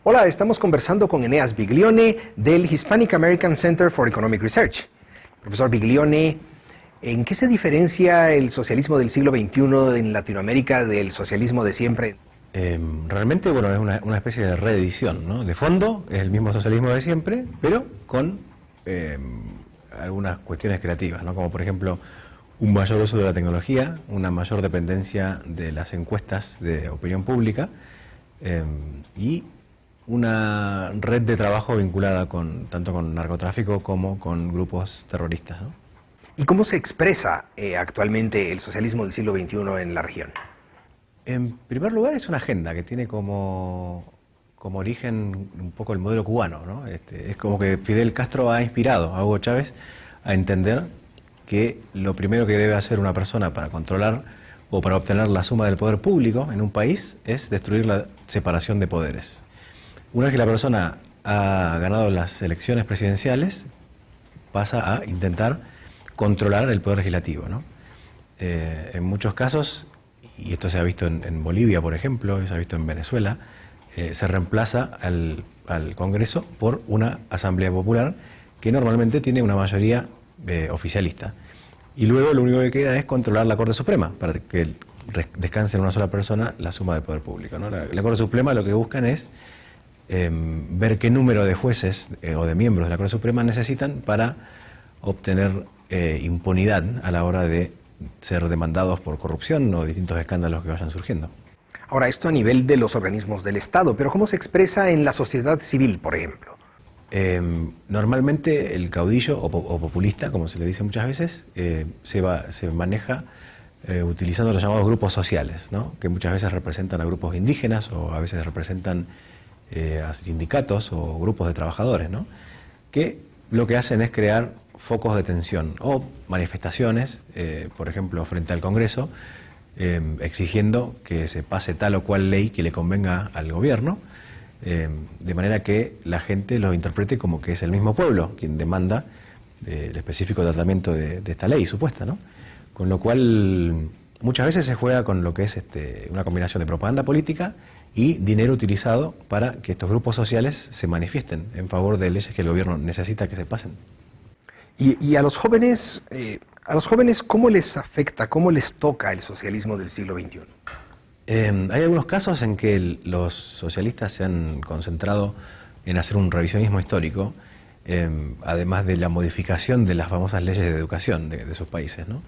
Hola, estamos conversando con Eneas Biglione del Hispanic American Center for Economic Research. Profesor Biglione, ¿en qué se diferencia el socialismo del siglo XXI en Latinoamérica del socialismo de siempre? Realmente, bueno, es una especie de reedición, ¿no? De fondo es el mismo socialismo de siempre, pero con algunas cuestiones creativas, ¿no? Como por ejemplo un mayor uso de la tecnología, una mayor dependencia de las encuestas de opinión pública y una red de trabajo vinculada tanto con narcotráfico como con grupos terroristas, ¿no? ¿Y cómo se expresa actualmente el socialismo del siglo XXI en la región? En primer lugar, es una agenda que tiene como origen un poco el modelo cubano, ¿no? Es como que Fidel Castro ha inspirado a Hugo Chávez a entender que lo primero que debe hacer una persona para controlar o para obtener la suma del poder público en un país es destruir la separación de poderes. Una vez que la persona ha ganado las elecciones presidenciales, pasa a intentar controlar el poder legislativo, ¿no? En muchos casos, y esto se ha visto en Bolivia, por ejemplo, se ha visto en Venezuela, se reemplaza al Congreso por una Asamblea Popular que normalmente tiene una mayoría oficialista. Y luego lo único que queda es controlar la Corte Suprema, para que descanse en una sola persona la suma del poder público, ¿no? La Corte Suprema lo que buscan es ver qué número de jueces o de miembros de la Corte Suprema necesitan para obtener impunidad a la hora de ser demandados por corrupción o distintos escándalos que vayan surgiendo. Ahora, esto a nivel de los organismos del Estado, pero ¿cómo se expresa en la sociedad civil, por ejemplo? Normalmente el caudillo o populista, como se le dice muchas veces, se maneja utilizando los llamados grupos sociales, ¿no? Que muchas veces representan a grupos indígenas o a veces representan a sindicatos o grupos de trabajadores, ¿no? Que lo que hacen es crear focos de tensión o manifestaciones, por ejemplo, frente al Congreso, exigiendo que se pase tal o cual ley que le convenga al gobierno, de manera que la gente lo interprete como que es el mismo pueblo quien demanda el específico tratamiento de esta ley supuesta, ¿no? Con lo cual muchas veces se juega con lo que es una combinación de propaganda política y dinero utilizado para que estos grupos sociales se manifiesten en favor de leyes que el gobierno necesita que se pasen. Y a los jóvenes, ¿cómo les afecta, cómo les toca el socialismo del siglo XXI? Hay algunos casos en que los socialistas se han concentrado en hacer un revisionismo histórico, además de la modificación de las famosas leyes de educación de sus países, ¿no?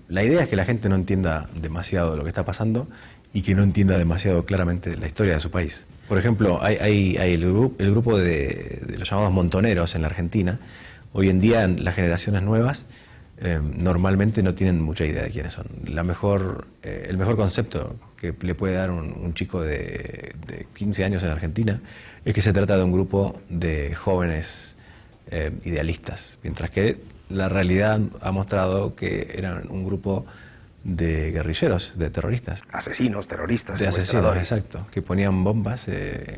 La idea es que la gente no entienda demasiado lo que está pasando y que no entienda demasiado claramente la historia de su país. Por ejemplo, hay el grupo de los llamados montoneros en la Argentina. Hoy en día las generaciones nuevas normalmente no tienen mucha idea de quiénes son. El mejor concepto que le puede dar un chico de 15 años en Argentina es que se trata de un grupo de jóvenes idealistas, mientras que la realidad ha mostrado que eran un grupo de guerrilleros, de terroristas. Asesinos, terroristas, de asesinos, secuestradores. exacto, que ponían bombas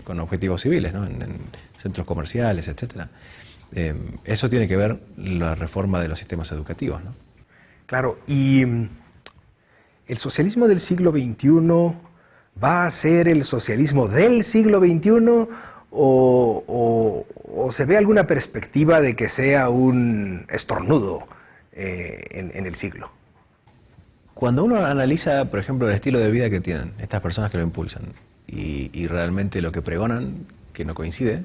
con objetivos civiles, ¿no? en centros comerciales, etcétera. Eso tiene que ver la reforma de los sistemas educativos, ¿no? Claro, y el socialismo del siglo XXI va a ser el socialismo del siglo XXI o se ve alguna perspectiva de que sea un estornudo en el siglo. Cuando uno analiza, por ejemplo, el estilo de vida que tienen estas personas que lo impulsan y realmente lo que pregonan, que no coincide,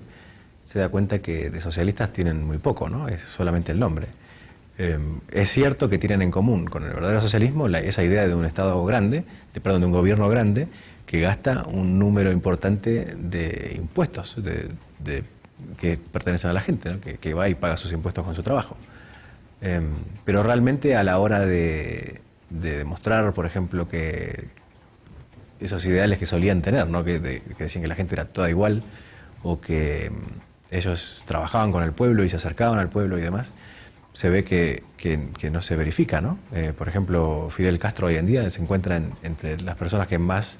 se da cuenta que de socialistas tienen muy poco, ¿no? Es solamente el nombre. Es cierto que tienen en común con el verdadero socialismo esa idea de un Estado grande, de un gobierno grande, que gasta un número importante de impuestos que pertenecen a la gente, ¿no? que va y paga sus impuestos con su trabajo. Pero realmente a la hora de demostrar, por ejemplo, que esos ideales que solían tener, ¿no? que decían que la gente era toda igual, o que ellos trabajaban con el pueblo y se acercaban al pueblo y demás, se ve que no se verifica, ¿no? Por ejemplo, Fidel Castro hoy en día se encuentra entre las personas que más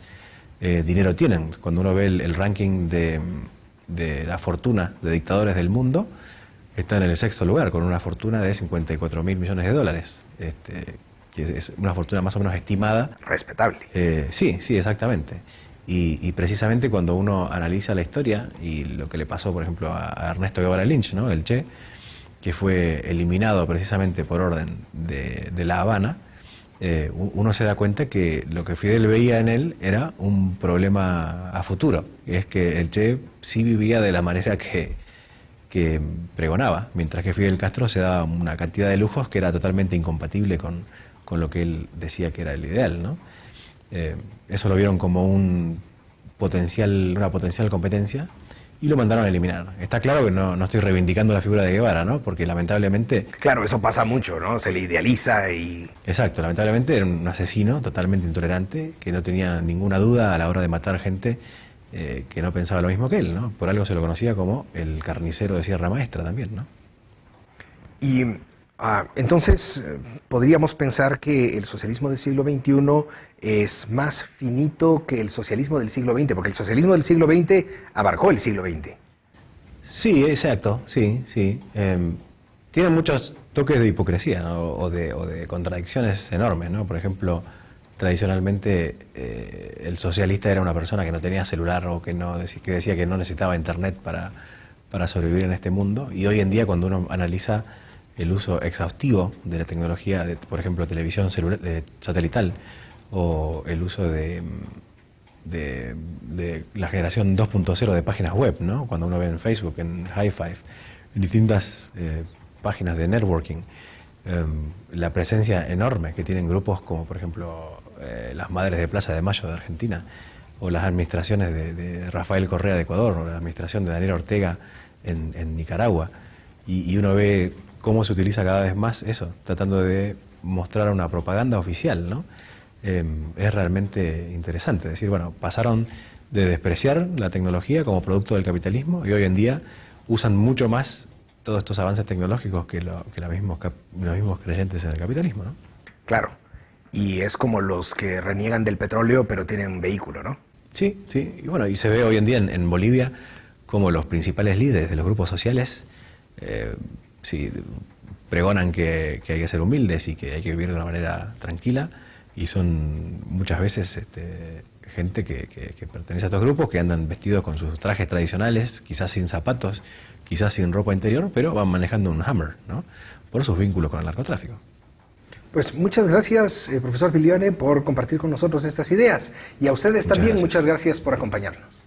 dinero tienen. Cuando uno ve el ranking de la fortuna de dictadores del mundo, está en el 6º lugar, con una fortuna de 54.000 millones de dólares, que es una fortuna más o menos estimada. Respetable. Sí, exactamente. Y precisamente cuando uno analiza la historia y lo que le pasó, por ejemplo, a Ernesto Guevara Lynch, ¿no? El Che, que fue eliminado precisamente por orden de La Habana, uno se da cuenta que lo que Fidel veía en él era un problema a futuro. Es que el Che sí vivía de la manera que pregonaba, mientras que Fidel Castro se daba una cantidad de lujos que era totalmente incompatible con lo que él decía que era el ideal, ¿no? Eso lo vieron como una potencial competencia y lo mandaron a eliminar. Está claro que no estoy reivindicando la figura de Guevara, ¿no? Porque lamentablemente... Claro, eso pasa mucho, ¿no? Se le idealiza y... Exacto, lamentablemente era un asesino totalmente intolerante que no tenía ninguna duda a la hora de matar gente que no pensaba lo mismo que él, ¿no? Por algo se lo conocía como el carnicero de Sierra Maestra también, ¿no? Y entonces podríamos pensar que el socialismo del siglo XXI es más finito que el socialismo del siglo XX, porque el socialismo del siglo XX abarcó el siglo XX. Sí, exacto, sí, sí. Tiene muchos toques de hipocresía, ¿no? O de contradicciones enormes, ¿no? Por ejemplo, tradicionalmente el socialista era una persona que no tenía celular o que decía que no necesitaba internet para sobrevivir en este mundo. Y hoy en día, cuando uno analiza el uso exhaustivo de la tecnología, por ejemplo, televisión satelital o el uso de la generación 2.0 de páginas web, ¿no? Cuando uno ve en Facebook, en Hi5, en distintas páginas de networking, la presencia enorme que tienen grupos como, por ejemplo, las Madres de Plaza de Mayo de Argentina, o las administraciones de Rafael Correa de Ecuador, o la administración de Daniel Ortega en Nicaragua, y uno ve cómo se utiliza cada vez más eso, tratando de mostrar una propaganda oficial, ¿no? Es realmente interesante. Es decir, bueno, pasaron de despreciar la tecnología como producto del capitalismo y hoy en día usan mucho más todos estos avances tecnológicos que los mismos creyentes en el capitalismo, ¿no? Claro. Y es como los que reniegan del petróleo pero tienen un vehículo, ¿no? Sí, sí. Y bueno, y se ve hoy en día en Bolivia como los principales líderes de los grupos sociales sí, pregonan que hay que ser humildes y que hay que vivir de una manera tranquila, y son muchas veces gente que pertenece a estos grupos, que andan vestidos con sus trajes tradicionales, quizás sin zapatos, quizás sin ropa interior, pero van manejando un Hummer, ¿no? Por sus vínculos con el narcotráfico. Pues muchas gracias, profesor Biglione, por compartir con nosotros estas ideas. Y a ustedes Muchas también, gracias. muchas gracias por acompañarnos.